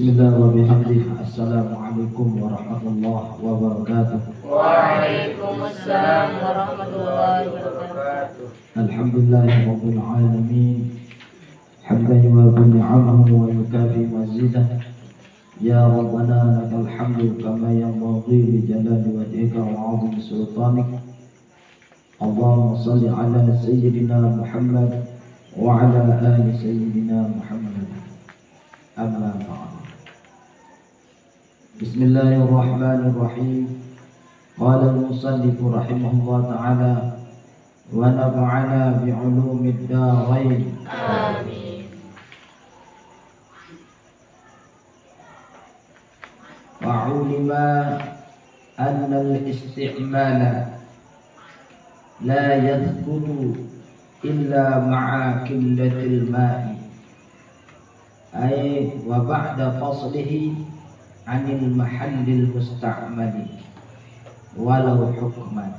Bismillah wa bihamdih. Assalamualaikum warahmatullahi wabarakatuh. Waalaikumsalam warahmatullahi wabarakatuh. Alhamdulillahirabbil alamin. Hamdan yuwafi ni'amahu wa yukafi mazidah. Ya Rabbana lakal hamdu kama yanbaghi li jalali wajhika wa 'azimi sultanik. Allahumma shalli ala sayyidina Muhammad wa ala ali sayyidina Muhammad. Amma ba'd. Bismillahirrahmanirrahim. Qala al-musannif rahimahullah ta'ala wa nafa'ana bi'ulumid darain. Amin. Wa 'ulima anna al-isti'mala la yathbutu illa ma'a qillatil ma'i ay wa ba'da faslihi 'anil mahallil musta'mali walau hukman.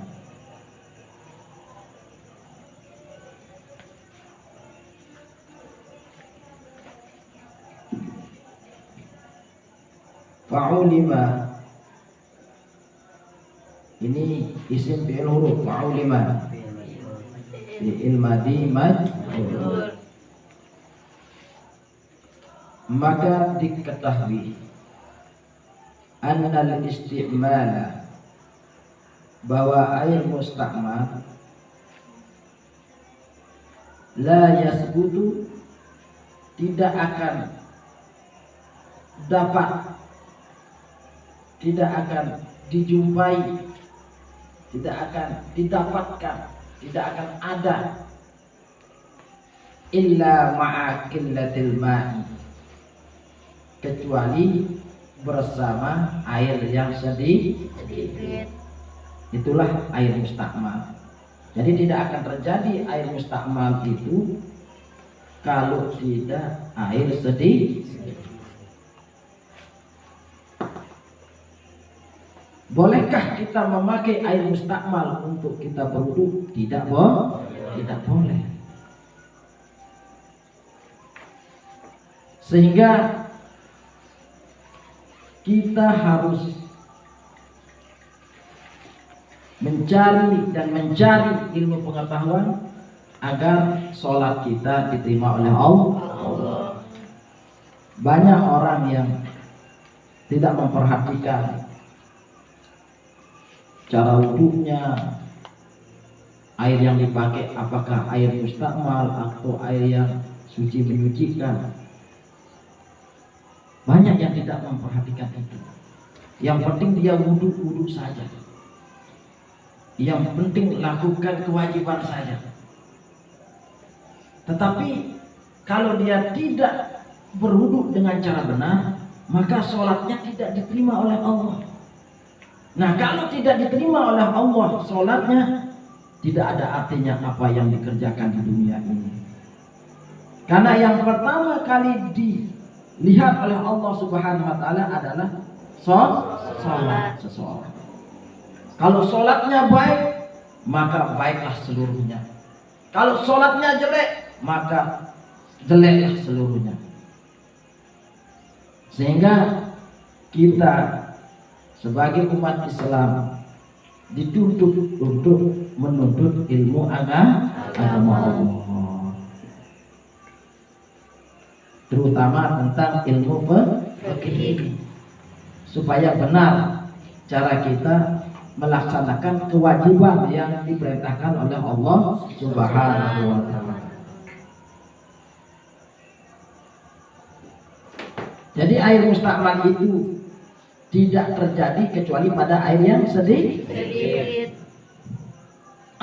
Fa'ulima ini isim fi'il huruf. Fa'ulima fi'il madhi majhul. Maka diketahui annal istimala bahwa air musta'mal la yasbutu tidak akan dapat, tidak akan dijumpai, tidak akan didapatkan, tidak akan ada illa ma'a qillatil ma'i, kecuali bersama air yang sedikit. Itulah air mustakmal. Jadi tidak akan terjadi air mustakmal itu kalau tidak air sedikit. Bolehkah kita memakai air mustakmal untuk kita berwudu? Tidak boleh. Sehingga kita harus mencari ilmu pengetahuan agar sholat kita diterima oleh Allah. Banyak orang yang tidak memperhatikan cara wudunya, air yang dipakai apakah air mustakmal atau air yang suci menyucikan. Banyak yang tidak memperhatikan itu. Yang penting dia wudu saja. Yang penting lakukan kewajiban saja. Tetapi kalau dia tidak berwudu dengan cara benar, maka sholatnya tidak diterima oleh Allah. Nah, kalau tidak diterima oleh Allah sholatnya, tidak ada artinya apa yang dikerjakan di dunia ini. Karena yang pertama kali dilihat oleh Allah Subhanahu wa ta'ala adalah sholat seseorang. Kalau sholatnya baik, maka baiklah seluruhnya. Kalau sholatnya jelek, maka jeleklah seluruhnya. Sehingga kita sebagai umat Islam dituntut untuk menuntut ilmu agama Allah, terutama tentang ilmu fikih, supaya benar cara kita melaksanakan kewajiban yang diperintahkan oleh Allah Subhanahu wa ta'ala. Jadi air mustakmal itu tidak terjadi kecuali pada air yang sedikit.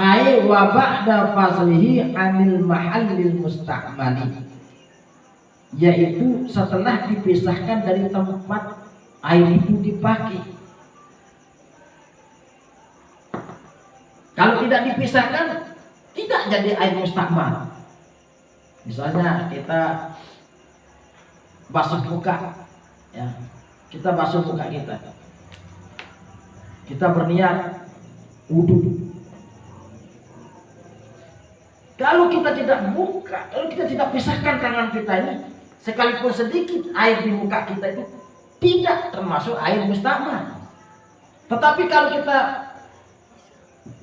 Air wa ba'da faslihi 'anil mahallil mustakmali, yaitu setelah dipisahkan dari tempat air itu dipakai. Kalau tidak dipisahkan, tidak jadi air mustakmal. Misalnya kita basuh muka, ya. Kita basuh muka kita berniat wudu. Kalau kita tidak pisahkan tangan kita ini, sekalipun sedikit air di muka kita itu tidak termasuk air mustakmal. Tetapi kalau kita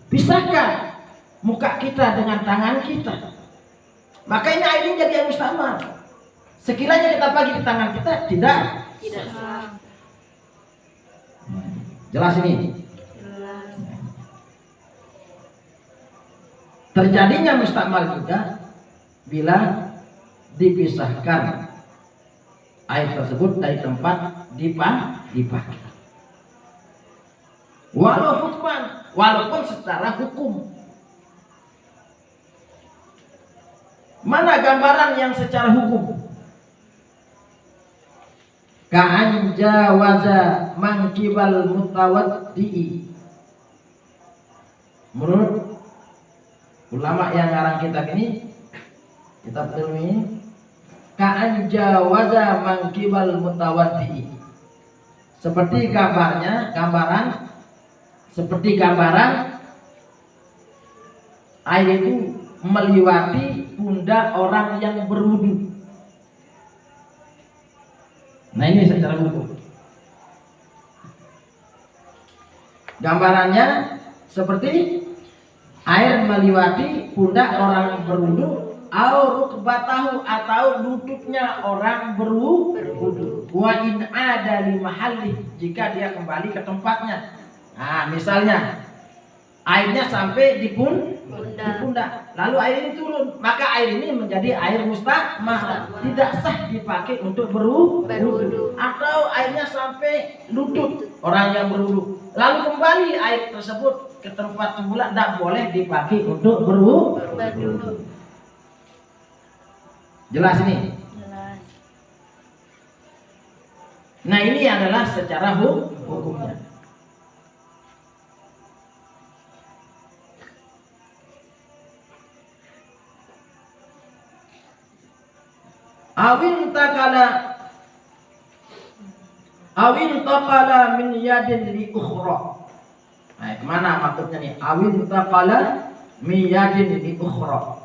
pisahkan muka kita dengan tangan kita, maka ini air ini jadi air mustakmal. Sekiranya kita bagi di tangan kita tidak sah. Jelas ini. Jelas. Terjadinya mustakmal juga bila dipisahkan air tersebut dari tempat dipakai. Walaupun secara hukum. Mana gambaran yang secara hukum? Ka'an jawaza mangkibal mutawaddi'i. Menurut ulama yang ngarang kitab ini, kitab ilmu ini, ka'an jawaza mangkibal mutawaddi'i. Seperti gambaran air itu melewati pundak orang yang berwudu. Nah, ini secara hukum. Gambarannya seperti air melewati pundak orang berwudu, rukbatahu atau lututnya orang berwudu. Wa in ada li mahalli, jika dia kembali ke tempatnya. Nah, misalnya airnya sampai di pundak, lalu air ini turun, maka air ini menjadi air mustakmal, tidak sah dipakai untuk berwudu. Atau airnya sampai lutut orang yang berwudu, lalu kembali air tersebut ke tempat semula, tidak boleh dipakai untuk berwudu. Jelas ini? Jelas. Nah, ini adalah secara hukumnya. Awin taqala min yadin li ukhra. Nah, kemana maksudnya nih? Awin taqala min yadin li ukhra.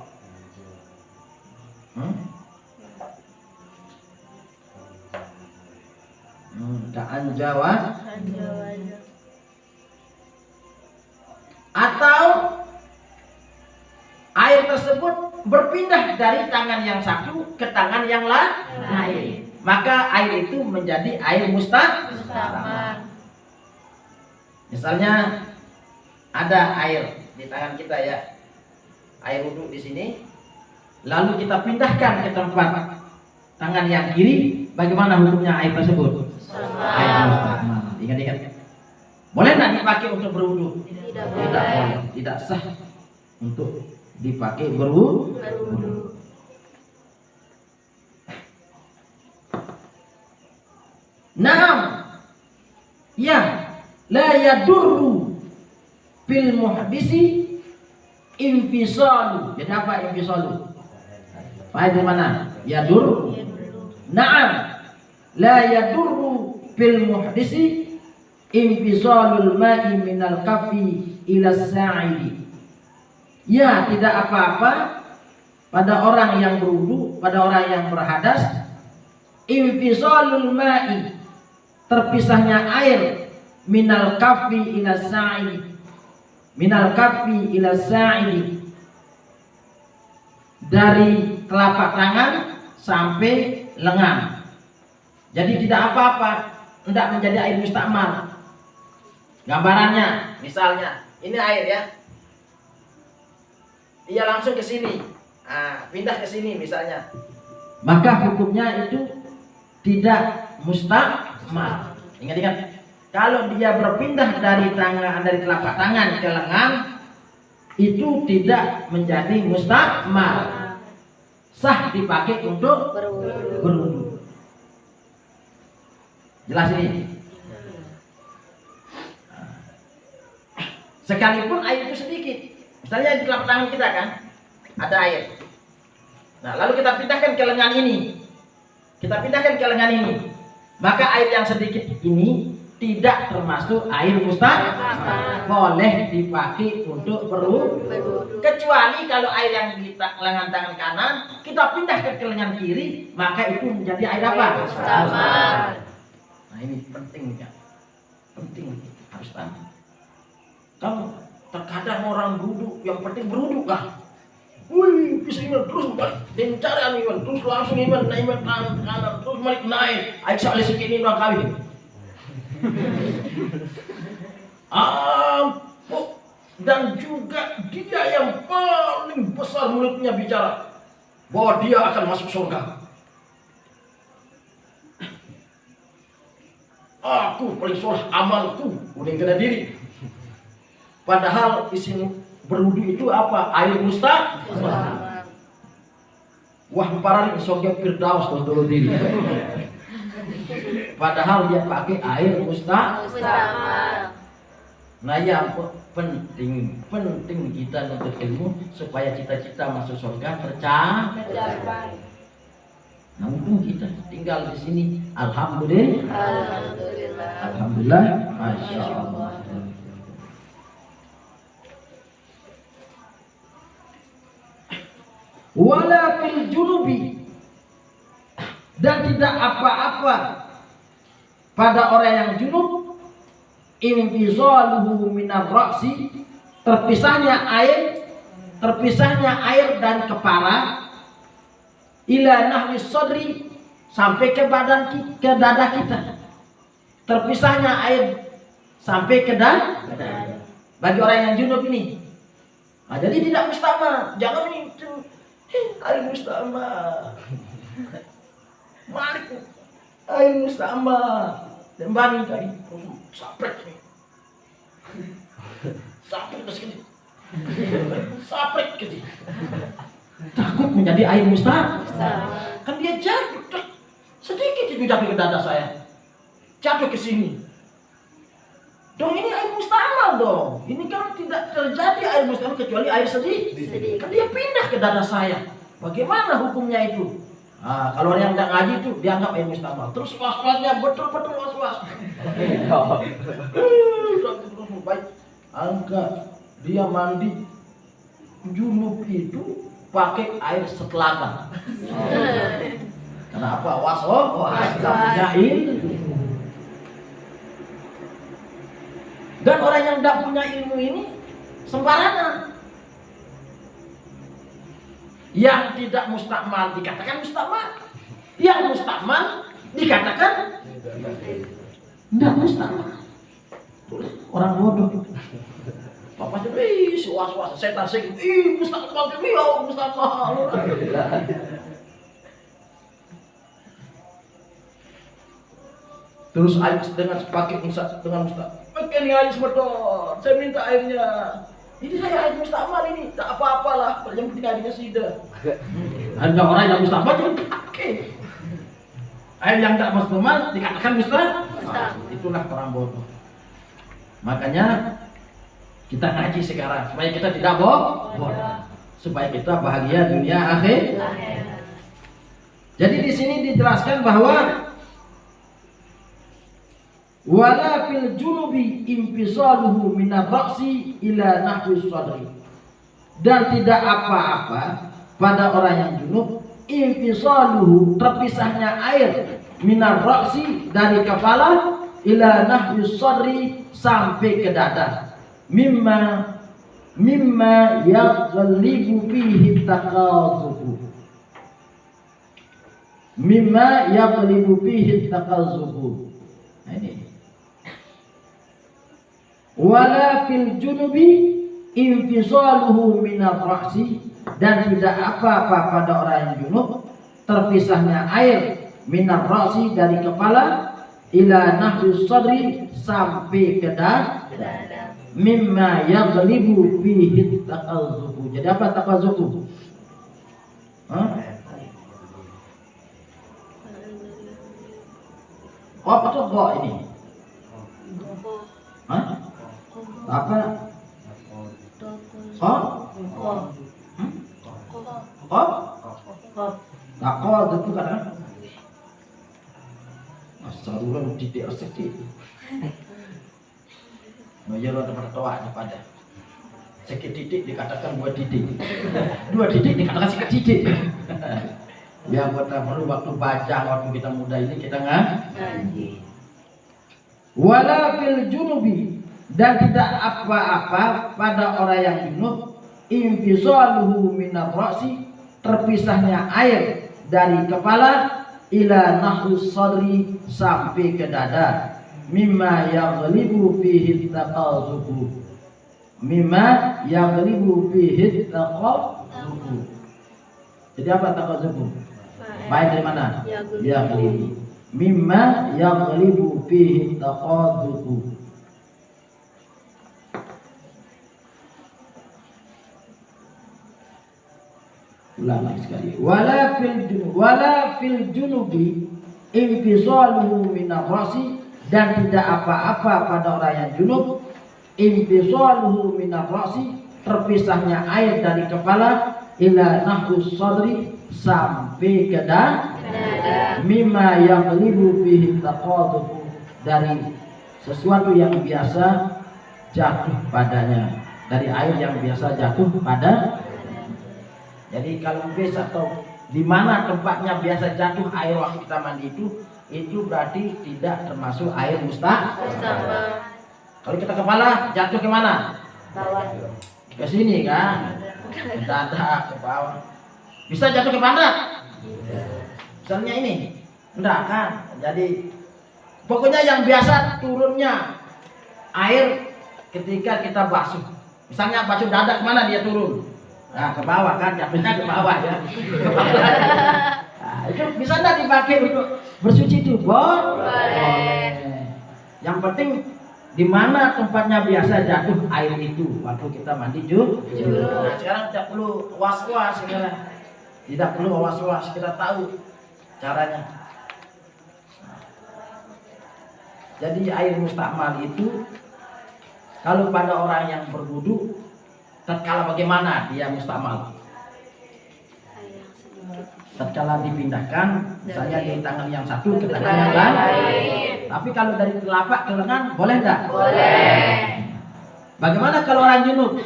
Ka'an jawa. Atau air tersebut berpindah dari tangan yang satu ke tangan yang lain, maka air itu menjadi air mustakmal. Misalnya ada air di tangan kita ya, air wudhu di sini, lalu kita pindahkan ke tempat tangan yang kiri, bagaimana hukumnya air tersebut? Air mustakmal. Ingat-ingat. Boleh nggak dipakai untuk berwudhu? Tidak boleh. Tidak sah untuk dipakai berwudhu. Naam. Ya, la yadurru bil muhdisi infisalu. Jadi apa infisalu? Paham di mana? Yadur. Naam. La yadurru bil muhdisi infisalul ma'i minal kafi ila sa'idi. Ya, tidak apa-apa pada orang yang berwudu, pada orang yang berhadas, infisalul ma'i, terpisahnya air, minal kafi ila sa'idi, minal kafi ila sa'idi, dari telapak tangan sampai lengan. Jadi tidak apa-apa, tidak menjadi air mustakmal. Gambarannya, misalnya ini air ya, dia langsung ke sini, pindah ke sini misalnya, maka hukumnya itu tidak mustakmal. Ingat-ingat, kalau dia berpindah dari telapak tangan ke lengan, itu tidak menjadi mustakmal, sah dipakai untuk berwudu. Jelas ini? Sekalipun air itu sedikit, misalnya di telapak tangan kita kan ada air. Nah, lalu kita pindahkan ke lengan ini, maka air yang sedikit ini tidak termasuk air musta'mal. Boleh dipakai untuk berwudu. Kecuali kalau air yang kita lengan tangan kanan kita pindah ke lengan kiri, maka itu menjadi air apa? Musta'mal. Nah ini penting ya. Penting harus tahu. Kamu terkadang orang berwudu, yang penting berwudu kah? Wih, bisa iman terus dan cari iman terus langsung iman kanan terus balik naik. Aik soal segini udah kawin. Dan juga dia yang paling besar mulutnya bicara bahwa dia akan masuk surga. Aku paling soleh amalku udah kena diri. Padahal isi berwudu itu apa? Air musta'mal. Wah, parah surga Firdaus tuh diri. Padahal dia pakai air musta'mal. Nah ya penting kita nuntut ilmu supaya cita-cita masuk surga tercapai. Nah untung kita tinggal di sini. Alhamdulillah, masya Allah. Wala fil junubi, dan tidak apa-apa pada orang yang junub infizaluhu minar ra'si, terpisahnya air dari kepala ila nahwi sadri, sampai ke dada kita. Terpisahnya air sampai ke dada bagi orang yang junub ini. Nah, jadi tidak musta'mal. Jangan itu air musta'mal. Malik air musta'mal. Dan bani tadi saprek ini. Saprek ke sini. Saprek ke sini. Takut menjadi air musta'mal. Kan dia jatuh sedikit itu jatuh ke dada saya. Jatuh ke sini. Dong ini air musta'mal dong. Ini kan tidak terjadi air musta'mal kecuali air sedikit. Kan dia pindah ke dada saya. Bagaimana hukumnya itu? Nah, kalau orang yang tidak ngaji itu dianggap air musta'mal. Terus was-wasnya betul-betul was-was. Baik. Angkat dia mandi junub itu pakai air setelaga. Kenapa? Was-was jahil. Dan orang yang tidak punya ilmu ini sembarangan. Yang tidak musta'mal dikatakan musta'mal, yang musta'mal dikatakan tidak musta'mal. Orang bodoh. Bapak jadi was-was setan sing musta'mal musta'mal. Terus air dengan pakai dengan musta'mal. Pakai air semedot. Saya minta airnya. Ini saya air musta'mal ini, tak apa-apalah, yang penting airnya sida. Ada orang yang musta'mal jadi pakai. Air yang tak musta'mal dikatakan musta'mal. Itulah orang bodoh. Makanya kita ngaji sekarang supaya kita tidak bodoh, supaya kita bahagia dunia akhir. Jadi di sini dijelaskan bahwa wala fil junubi infisaluhu minar ra'si ila nahwi sadri, dan tidak apa-apa pada orang yang junub infisaluhu, terpisahnya air minar ra'si dari kepala ila nahwi sadri sampai ke dada, mimma yaghlibu fihi taqazubu, mimma yaghlibu fihi taqazubu. Nah ini wala fil junubi infisaluhu minar ra'si, dan tidak apa-apa pada orang yang junub terpisahnya air minar ra'si dari kepala ila nahwi sadri sampai ke dada, mimma yaghlibu fihi taqazubu. Jadi apa taqazubu? Apa tuh ini? Apa? Takut itu kan? Asal orang tidak asik. Noyero tempat toa pada sakit titik dikatakan 2 titik. 2 titik dikatakan sakit titik. Ya kita perlu waktu baca waktu kita muda ini kita ngaji. Wala fil junubi, dan tidak apa-apa pada orang yang junub infisaluhu minar ra'si, terpisahnya air dari kepala ila nahus sadri sampai ke dada, mimma yaghlibu fihi taqazubu, mimma yaghlibu fihi taqazubu. Jadi apa taqazubu? Baik dari mana? Yaghlibu, mimma yaghlibu fihi taqazubu. Ulama sekali. Wala fil junubi infisaluhu minar ra'si, dan tidak apa-apa pada orang yang junub infisaluhu minar ra'si, terpisahnya air dari kepala ila nahus sadri sampai ke dada, mimma yaghlibu fihi taqaduhu, dari sesuatu yang biasa jatuh padanya, dari air yang biasa jatuh pada. Jadi kalau bis atau di mana tempatnya biasa jatuh air waktu kita mandi itu berarti tidak termasuk air mustahmal. Kalau kita kepala jatuh ke mana? Bawah. Ke sini kan? Ke dada, ke bawah. Bisa jatuh ke pantat? Misalnya ini, enggak kan? Jadi pokoknya yang biasa turunnya air ketika kita basuh. Misalnya basuh dada, kemana dia turun? Nah, ke bawah kan, jatuhnya ke bawah ya. Ke bawah. Nah, itu bisa enggak dipakai untuk bersuci itu? Boleh. Yang penting di mana tempatnya biasa jatuh air itu waktu kita mandi junub. Nah, sekarang tidak perlu was-was sekarang. Tidak perlu was-was, kita tahu caranya. Jadi air mustahmal itu kalau pada orang yang berwudu, tatkala bagaimana dia mustahmal? Tatkala dipindahkan, misalnya di tangan yang satu ke tangan yang lain. Tapi kalau dari telapak ke lengan boleh enggak? Boleh. Bagaimana kalau orang junub?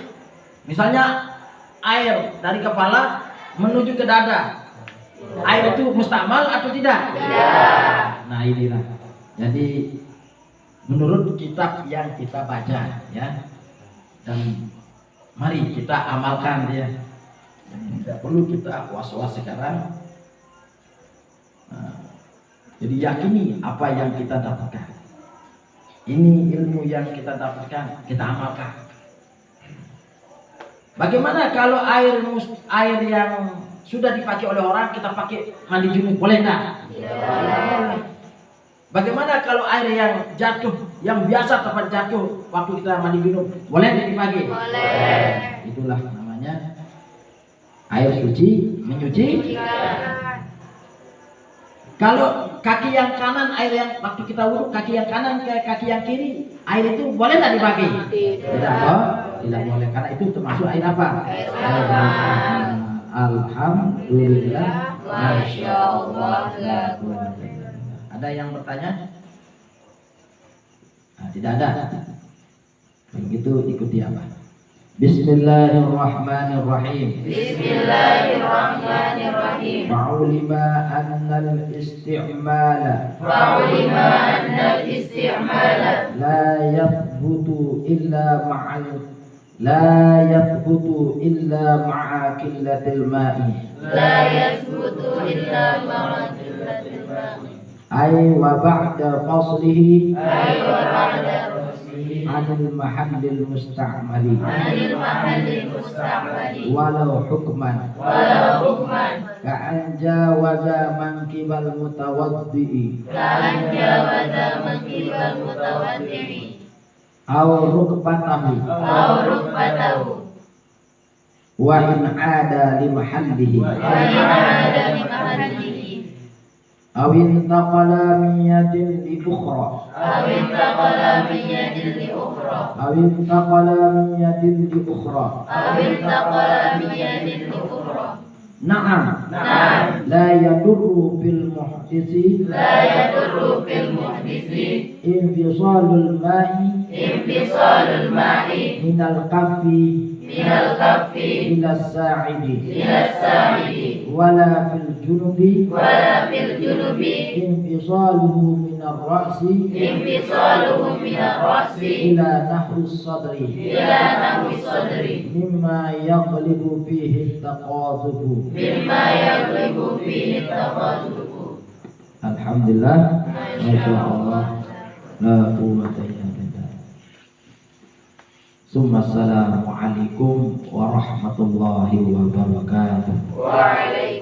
Misalnya air dari kepala menuju ke dada. Air itu mustahmal atau tidak? Tidak. Nah, inilah. Jadi menurut kitab yang kita baca ya. Dan mari kita amalkan dia. Tidak perlu kita was-was sekarang. Nah, jadi yakini apa yang kita dapatkan. Ini ilmu yang kita dapatkan, kita amalkan. Bagaimana kalau air yang sudah dipakai oleh orang kita pakai mandi junub, boleh enggak? Boleh. Bagaimana kalau air yang jatuh, yang biasa tempat jatuh waktu kita mandi junub, boleh dipakai? Boleh. Itulah namanya air suci menyuci. Kalau kaki yang kanan, air yang waktu kita wudhu kaki yang kanan ke kaki yang kiri, air itu boleh tidak dipakai? Tidak. Tidak boleh, karena itu termasuk air apa? Air Alhamdulillah, Masya Allah. Ada yang bertanya? Nah, tidak ada. Begitu ikuti apa? Bismillahirrahmanirrahim. Bismillahirrahmanirrahim. Fa'ulima annal isti'mala la yathbutu illa ma'a qillatil ma'i. Ay wa ba'da faslihi anil mahallil musta'mali walau hukman ka'an jawaza mankibal mutawaddi'i aw rukbatahu wa in 'ada li mahallihi aw intaqala min yadin li ukhra Na'am la yadurru bil muhdisi infisalul ma'i انفصال الماء من الكف من الكف إلى الساعد إلى الساعد ولا في الجنب ولا في الجنب انفصاله من الرأس انفصاله من الرأس إلى نحو الصدر إلى نحو الصدر مما يغلب فيه التقاذف. مما يغلب فيه التقاذف. Alhamdulillah, Masya Allah, la quwwata illa billah. Assalamualaikum warahmatullahi wabarakatuh. Waalaikumsalam.